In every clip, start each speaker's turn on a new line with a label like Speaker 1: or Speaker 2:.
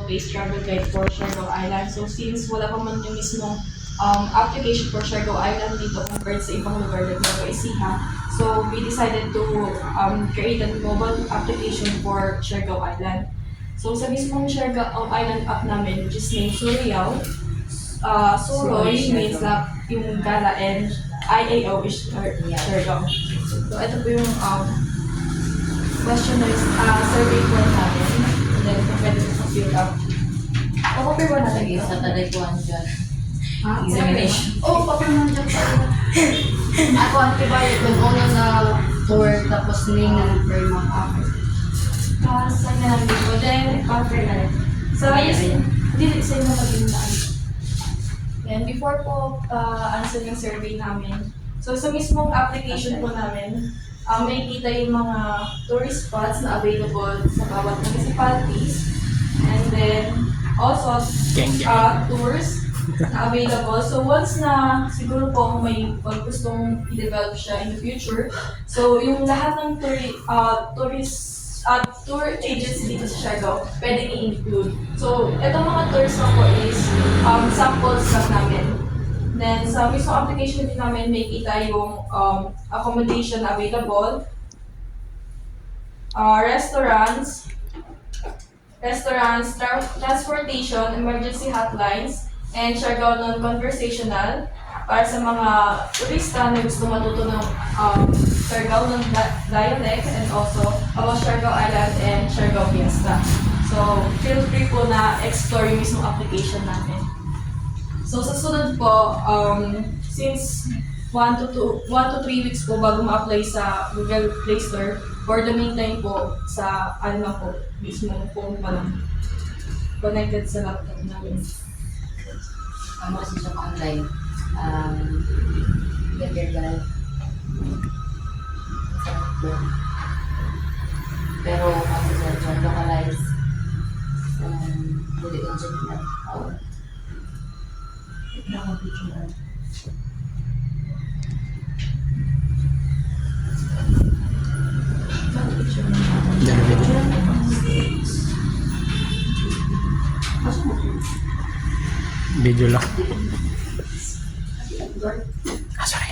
Speaker 1: 2-days travel guide for Siargao Island. So since wala pa man yung mismong application for Siargao Island dito compared sa ibang lugar like Nueva Ecija, so we decided to create a mobile application for Siargao Island. So sa mismong Siargao Island app namin, which is named Surreal, Suroy means na yung gala and IAO is Siargao. So ito po yung questionnaire survey form natin. And then kung pwede sa fill up. Papapir ba natin ito?
Speaker 2: Sa talikuan dyan.
Speaker 1: Examination.
Speaker 2: Oo, papirman dyan pa. Ako ang tibayad kung una na tour tapos name na nag-firma ako.
Speaker 1: Saan na lang dito. Then, papapir na rin. So, yes, hindi sa inyo magandaan. Then, before po answer yung survey namin, so sa mismong application po namin, may kita yung mga tourist spots na available sa bawat municipalities. And then, also, tours na available. So, once na siguro po kung may gustong i-develop siya in the future, so yung lahat ng tour agents dito sa Siargao, pwedeng i-include. So, itong mga tours na po is samples lang namin. Then, sa mismo application din namin, may kita yung accommodation available, restaurants, transportation, emergency hotlines, and Siargao non-conversational para sa mga turista na gusto matuto ng Siargao dialect and also about Siargao Island and Siargao Fiesta. So, feel free po na explore yung mismong application natin. So, sa sunod po, since 1 to 3 weeks po bago ma-apply sa Google Play Store, for the meantime po, sa po, mismong phone pa lang, connected sa laptop namin.
Speaker 2: Ano kasi siya online? Get your guide. Pero kasi siya localized. Pwede kong check na. Nakapicture.
Speaker 3: Video lang. Sorry.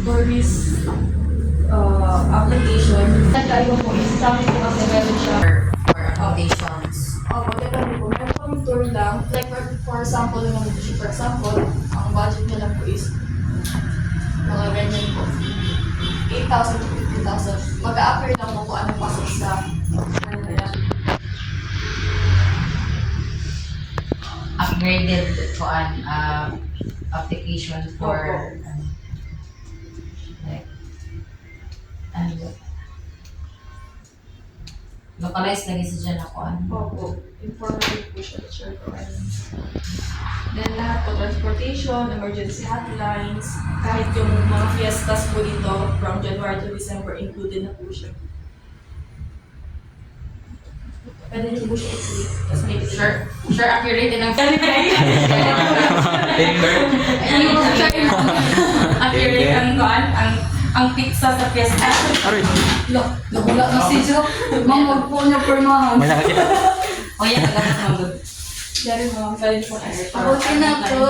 Speaker 1: Tourist application, nagtayo po is sa amin po kasi meron siya
Speaker 2: For accommodations.
Speaker 1: depende po. Meron po yung tour lang. Like for example, yung mga for example, ang budget nila po is mga ganyan po. 8,000 to 50,000. Mag-a-appear lang po kung anong pasok sa ano nila.
Speaker 2: Upgraded to an application for like localized lagi sa dyan ako
Speaker 1: Opo. Informative po siya. Sure po. Then lahat po, transportation, emergency hotlines, kahit yung mga fiestas po dito from January to December, included na po siya. Pwede niyo po siya i-click. Tapos may
Speaker 2: sure accurate din ang
Speaker 1: accurate ang kuan, ang pizza sa fiesta.
Speaker 3: Aray.
Speaker 2: nabula na si Jo. Ma'am, po niya permahan.
Speaker 3: May nakakita.
Speaker 2: O yan, nagdapat mo doon.
Speaker 1: Dari mo, pwede po na
Speaker 2: Okay na to.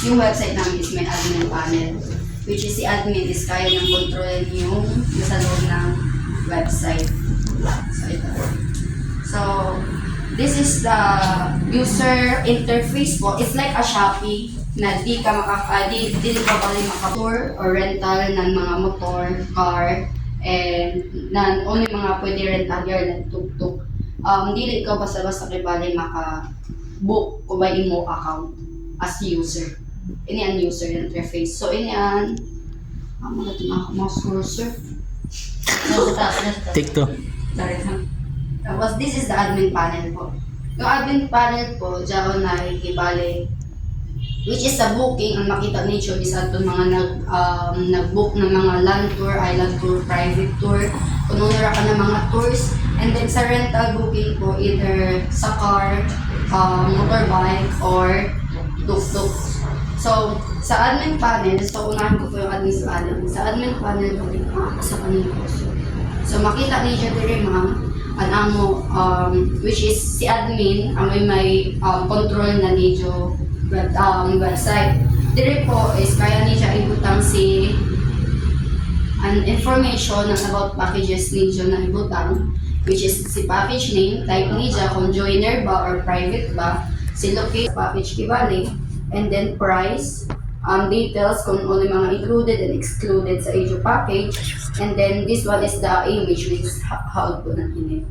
Speaker 2: Yung website namin is may admin panel. Which is si admin is kaya nang kontrolin yung nasa loob ng website. So, ito. So, this is the user interface po. It's like a Shopee na di ka bali maka-tour or rental ng mga motor, car, and na only mga pwede rental yun ng tuk-tuk. Dili ka basta-basta kay bali maka-book o ba imo account as user. Ini ang user interface. So, ini ang mga mouse cursor.
Speaker 3: Take two.
Speaker 2: Sorry, tapos this is the admin panel po. Yung admin panel po, dyan na ikibali, which is sa booking, ang makita niyo is ato mga nag-book ng mga land tour, island tour, private tour, tour, kung nunura ka ng mga tours, and then sa rental booking po, either sa car, motorbike, or tuk-tuk. So, sa admin panel, so unahin ko po yung admin panel. Sa admin panel po, sa kanil po. So, makita niyo diri ma'am, anamo, which is si admin, ang may control na niyo website. Diri po is kaya niya ibutang si an information about packages niyo na ibutang, which is si package name, type niya kung joiner ba or private ba, si locate package kibali, and then price, details kung ano yung mga included and excluded sa issue package, and then this one is the image which is how po natin.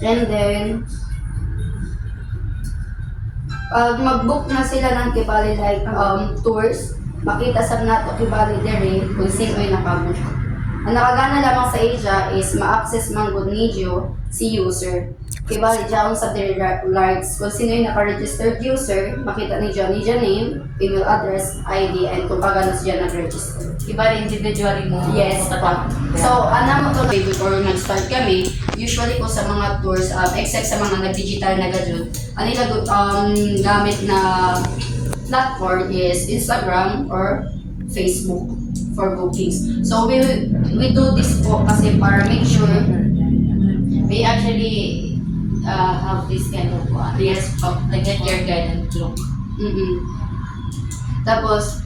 Speaker 2: And then pag mag-book na sila ng kibali like tours, makita sa nato kibali dere kung sino ay nakabook. Ang nakagana lamang sa Asia is ma-access man good niyo si user. Kibali dyan sa their rights, kung sino yung naka-registered user, makita niyo name, email address, ID, and kung pagano siya nag-register.
Speaker 4: Iba rin individually mo.
Speaker 2: Yes, pa. So, ano mo to, before nag-start kami, usually po sa mga tours, except sa mga nag-digital na gadget, ang nila gamit na platform is Instagram or Facebook for bookings. So, we do this po kasi para make sure
Speaker 4: We actually have this kind of yes, like get your guidance look.
Speaker 2: Tapos,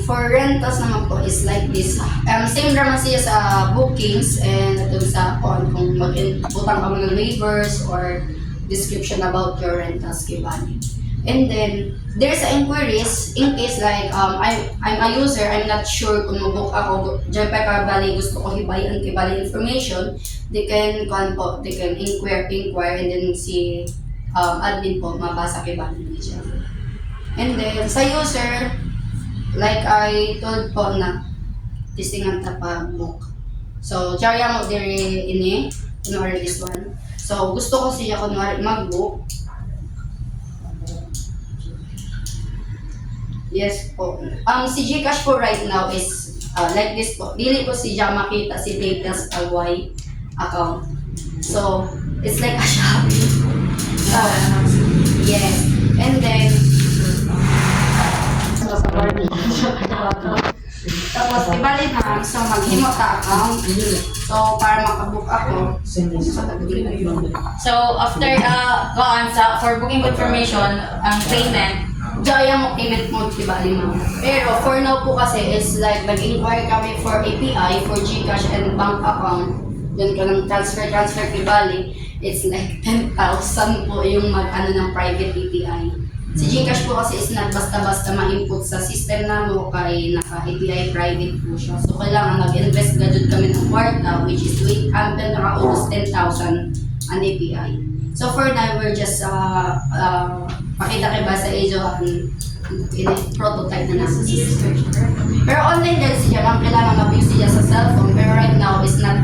Speaker 2: for rentals naman po is like this. Same naman siya sa bookings and ito sa kung mag-utang ka ng waivers or description about your rentals kibali. And then, there's inquiries in case like I'm a user, I'm not sure kung mag-book ako, dyan pa kabali gusto ko hibayan kibali information, they can inquire and then si admin po mabasa kibali niya. And then, sa user, like I told po na testingan ta pa-book. So, charya mo diri ini, kunwari this one. So, gusto ko siya kunwari mag-book. Yes po. Si Gcash po right now is like this po. Dili ko siya makita si details Y account. So, it's like a Shopee. Yes. And then, tapos ibalik na, so maghimo ta account. So, para makabook ako.
Speaker 4: So after for booking confirmation, ang payment,
Speaker 2: Diyan mo payment mode, diba, lima. Pero for now po kasi is like nag-inquire kami for API, for Gcash and bank account. Doon ka ng transfer kibali. It's like 10,000 po yung mag-ano ng private API. Si Gcash po kasi is not basta-basta ma-input sa system na mo kay naka-API private po siya. So kailangan mag-invest gadget kami ng kwarta which is until naka-almost 10,000 an API. So for now, we're just pakita kay ba sa Ajo prototype na nasa system. Pero online din siya lang, kailangan ma-view siya sa cellphone. Pero right now, is not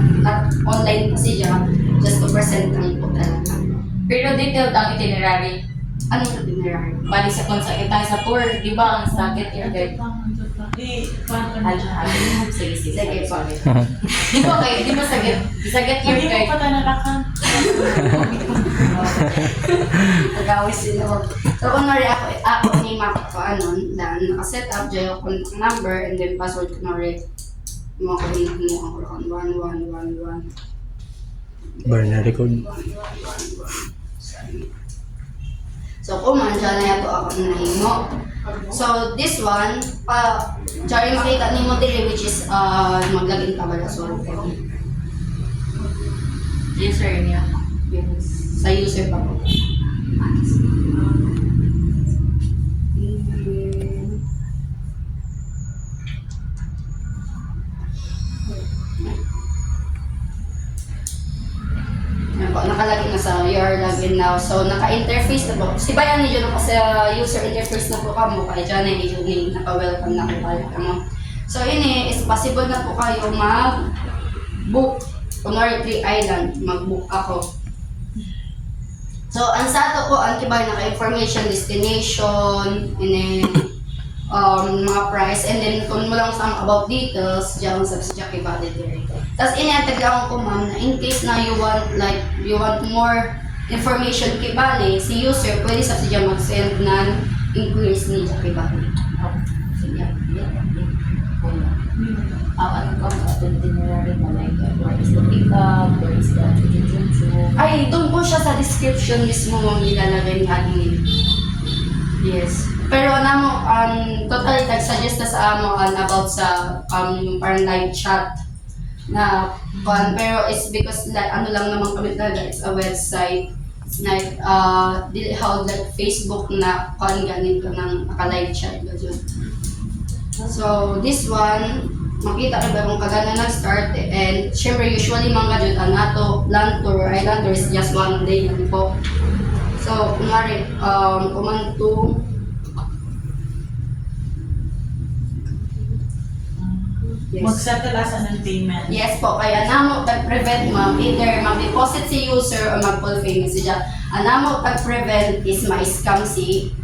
Speaker 2: online pa siya, just to present lang po talaga.
Speaker 4: pero detailed ang itinerary.
Speaker 2: Ano sa itinerary?
Speaker 4: Bali sa kung sa tour, di ba ang sa get your guide? Sige,
Speaker 2: Sige po.
Speaker 4: sorry. Di ba kayo, di ba sa get your guide?
Speaker 2: Tagawis sila. So, kunwari ako ni map ko, naka-set up dyan yung contact number and then password kunwari mga kunin mo ako 1111.
Speaker 3: Burner record.
Speaker 2: So, kung man, dyan na yato ako nahimo. So, this one, dyan yung makita ni mo dili, which is maglagin ka bala. So,
Speaker 4: User niya.
Speaker 2: sa user pa po. Yan po, nakalagay na sa your login now. So, naka-interface na po. Si bayan niyo na po sa user interface na po kamo. Kaya dyan na yung naka-welcome na kayo kamo. So, ini is possible na po kayo mag-book. Kunwari 3 Island, mag-book ako. So, ang sa ato po, ang kibay naka-information, destination, and then mga price, and then kung mo lang sa about details, diyan sa Jackie Valley there. Tapos iniantag lang ko ma'am na in case na you want more information kay Bali, si user pwede sa siya mag-send ng inquiries ni Jackie Valley.
Speaker 4: Sige. Ano ka mga itinerary mo, like where is the pickup, where is the chuchu-chuchu?
Speaker 2: Ay, doon po siya sa description mismo mong ilalagay ni admin. Yes. Pero namo totally nag-suggest na sa amo about sa yung parang live chat na pero it's because like ano lang naman kami talaga, it's a website. It's like how like Facebook na ganin ka ng naka-live chat ganyan. So this one makita ka ba kung kagana nag-start and syempre usually mga jud ang ato land tour is just one day lang po. So kunwari command to yes.
Speaker 5: Mag-settle as an payment.
Speaker 2: Yes po, kaya namo tag-prevent ma'am, either mag-deposit si user o mag-full payment siya. Ang namo tag-prevent is ma-scam si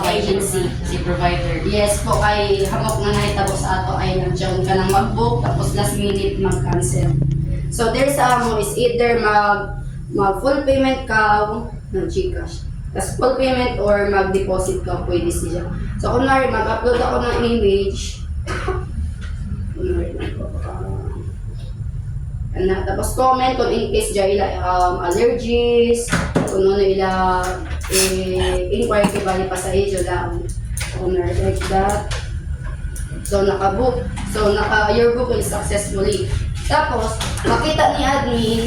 Speaker 2: agency.
Speaker 4: Si provider.
Speaker 2: Yes po, kay hamok na nahitabo sa ato ay nag-join ka nang mag-book tapos last minute mag-cancel. So there's is either mag-full payment ka ng GCash. Tapos full payment or mag-deposit ka, pwede siya. So kunwari mag-upload ako ng image, tapos comment kung in case dyan ila allergies, kung ano ila inquiry kay Bali pa sa iyo lang. Kung like that. So naka-book. So your booking is successfully. Tapos makita ni admin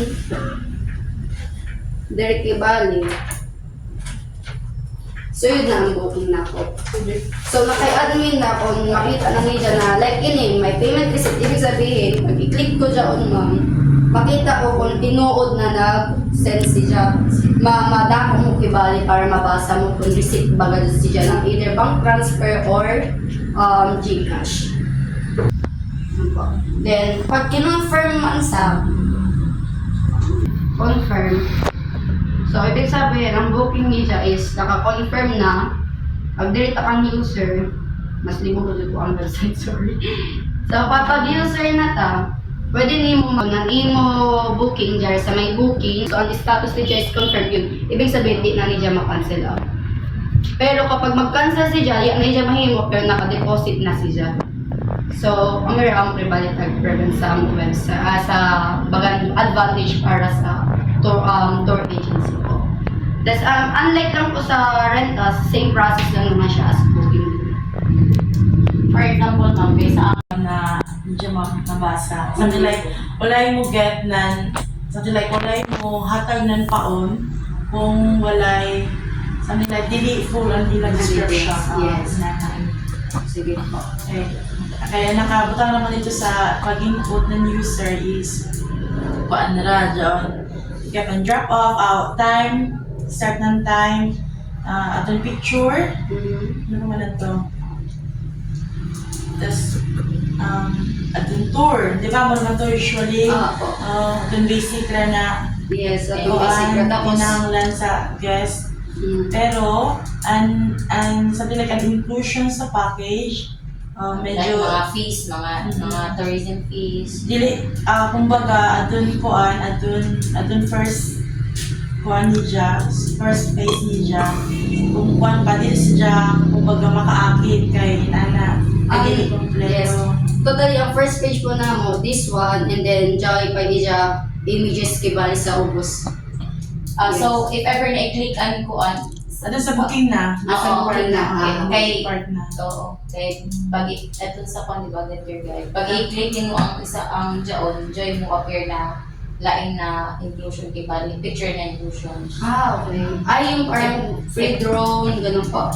Speaker 2: direct kay Bali. So yun na ang booking na ako. So naka-admin na kung makita na niya na like ini, may payment receipt, ibig sabihin, mag-i-click ko dyan ma'am, makita ko kung tinuod na nag-send siya. Madako mo kibali para mabasa mo kung receipt baga siya ng either bank transfer or GCash. Then, pag kinonfirm man sa confirm, so, ibig sabihin, ang booking niya is naka-confirm na pag-delete ang user, mas libo ko dito ang website, sorry. So, kapag user na ta, pwede nimo mag-imo booking dyan sa may booking. So, ang status niya is confirmed yun. Ibig sabihin, di na niya ma-cancel out. Pero kapag mag-cancel siya, yan na niya mahimo, pero naka-deposit na siya. So, ang meron prevalent prevent sa website, sa bagan advantage para sa tour agency po. That's unlike lang po sa rentals, same process lang naman siya as booking.
Speaker 4: For example, ma'am, sa
Speaker 5: Na medyo nabasa. Something like, walay mo get nan, something like, walay mo hatag nan paon kung walay, something like, dili full ang ilang description.
Speaker 2: Yes.
Speaker 5: Sige po. Okay. Kaya nakabutang naman ito sa pag-input ng user is kuan na radyo. You can drop off, out time, start ng time, atong picture, ano naman na ito? Tapos, atong tour, di ba mo naman ito usually, atong basic lang na
Speaker 2: Yes, atong basic na tapos.
Speaker 5: pinanglan sa guest. Pero, something like an inclusion sa package, medyo
Speaker 4: like mga fees, mga tourism fees.
Speaker 5: dili kumbaga adun first kuan niya first phase niya kung kuan pa dili siya kumbaga makaakit kay inana dili kompleto.
Speaker 2: Yes. Totally, ang first page po na mo, this one, and then Joy pa niya images kay Bali sa ubos.
Speaker 4: So, if ever na-click ang kuan,
Speaker 5: Adun sa booking na,
Speaker 4: Oo,
Speaker 5: part na,
Speaker 4: okay.
Speaker 5: part na.
Speaker 4: oo, kay eto sa kuan, di ba, get your guide. Pag i-click mo ang isa ang join mo appear na lain na inclusion kay Bali, picture na inclusion.
Speaker 2: Okay. Ay, yung parang free drone, ganun po.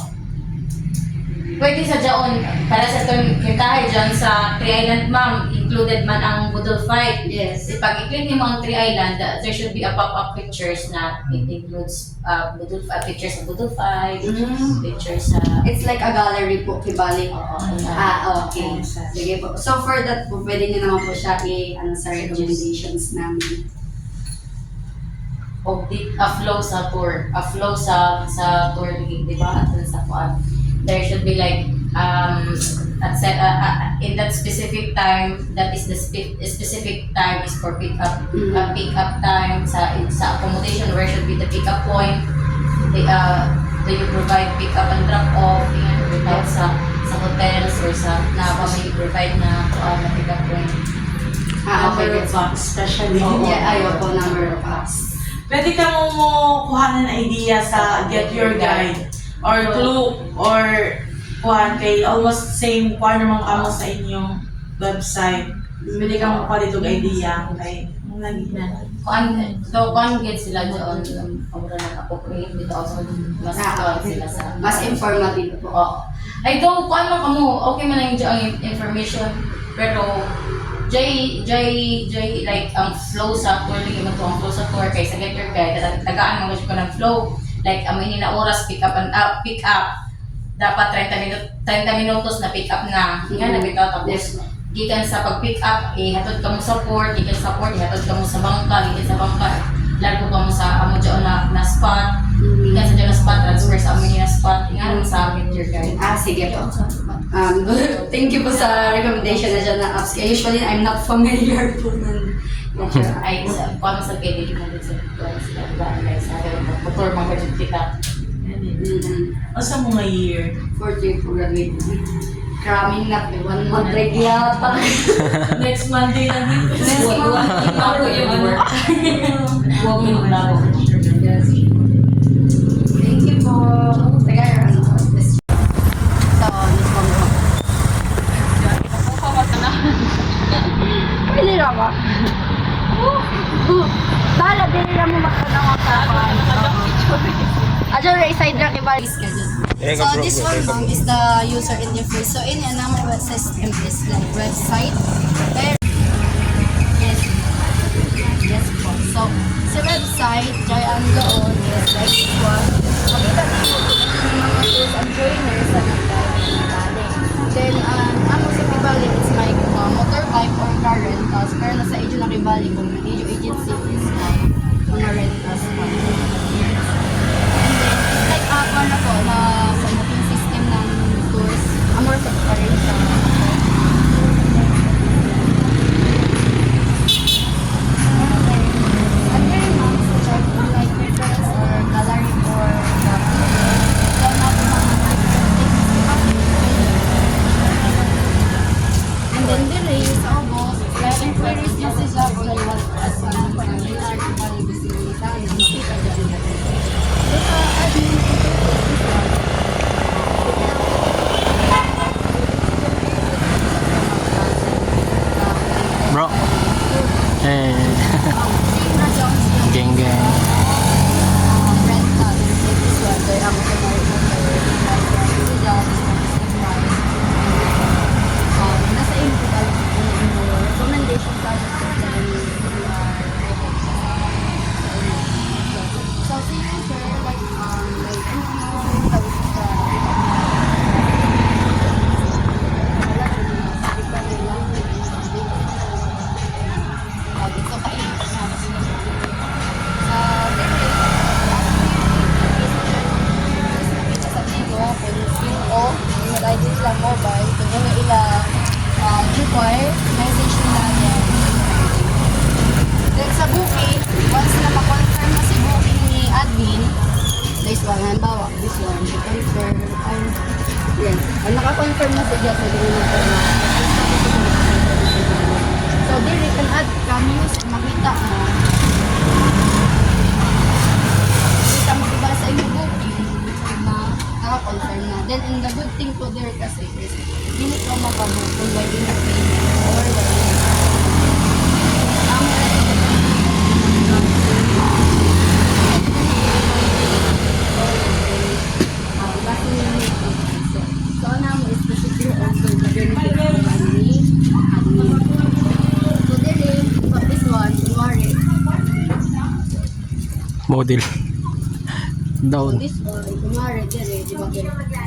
Speaker 4: Pwede sa Jaon, para sa itong kahit dyan sa Three Island, ma'am, included man ang Budol Fight.
Speaker 2: Yes.
Speaker 4: Pag i-click niyo ang Three Island, there should be a pop-up pictures na it includes Budol Fight, pictures of Budol Fight, pictures sa...
Speaker 2: It's like a gallery po kay Bali.
Speaker 4: Oo,
Speaker 2: Okay. Sige po. So for that po, pwede niyo naman po siya sa recommendations namin.
Speaker 4: A flow sa tour, di ba? At sa kuan. There should be like in that specific time, that is the specific time is for pick up time sa accommodation. Where should be the pick up point? Do you provide pick up and drop off? Yan, without sa hotels or sa Nava, may provide na pick up point.
Speaker 5: Number of box, especially.
Speaker 2: Yeah, ayaw po number of apps.
Speaker 5: Pwede ka mo kuhanan ng idea sa Get Your Guide or Klook or kuhan kay almost same kuhan naman kamo sa inyong website. Pwede ka mo kuha dito idea kay lagi na.
Speaker 4: Kuan get sila doon, kumura na appropriate dito also mas kuan sila sa
Speaker 2: Mas informative po.
Speaker 4: Ay do kuan man kamo, okay man ang information pero Jay like ang flow sa tour lagi man to ang flow sa tour kay sa Get Your Guide tagaan mo ko ng flow like amoy ni na oras pick up dapat 30 minutos na pick up na nga na bitaw tapos gikan sa pag pick up hatod ka mo sa port gikan sa port hatod ka mo sa bangka gikan sa bangka largo ka mo sa amo dyan na spot gikan sa dyan na spot transfer sa amin na spot nga naman sa Get Your Guide.
Speaker 2: Sige po. Thank you po sa recommendation na dyan na apps. Kaya usually, I'm not familiar po nun.
Speaker 4: Ay, paano sa kaya hindi mo din sa motor mga budget kita.
Speaker 5: O sa mga year?
Speaker 2: 4th po graduate. Cramming na po. 1 month break yata.
Speaker 5: Next Monday na din.
Speaker 2: Next month.
Speaker 4: Ako yung work.
Speaker 5: Woman na ako.
Speaker 2: Yes. Thank you po. Taga, so, this one po. Pili na ba? Bala, dili na mo makanawa sa Adjo ra side ra kay Balis ka dyan. So this one ma'am is the user interface. So in yan naman website is like website. Pero yes po. So sa website, dyan ang doon is like this one. Makita niyo yung mga tools and joiners sa nagkakaling. Then ano sa Kibali is like motorbike or car rentals. Pero nasa age na Kibali kung medyo agency is mga rentals pa. Like ano po na sa booking system ng tours, more sa pa rin sa and very much such as like reference or gallery or so na po mga and then the race almost like inquiries message up or you want to ask some
Speaker 3: Bro. Geng geng. mobile, kung ila require message nila yan. Then sa booking, once na ma-confirm na si booking ni admin, this one, halimbawa, this one, confirm, yan. Ang naka-confirm na siya, so din na ito na. So, there you can add cameos, makita mo. Makita mo diba sa inyong booking, na naka-confirm na. Then, and the good thing po there kasi is, hindi ko makabook kung why in payment or why model down.
Speaker 2: So this one, kumari, dire, di ba?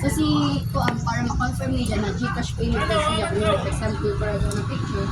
Speaker 2: So si, para ma-confirm niya na Gcash payment kasi siya, for example, para sa picture,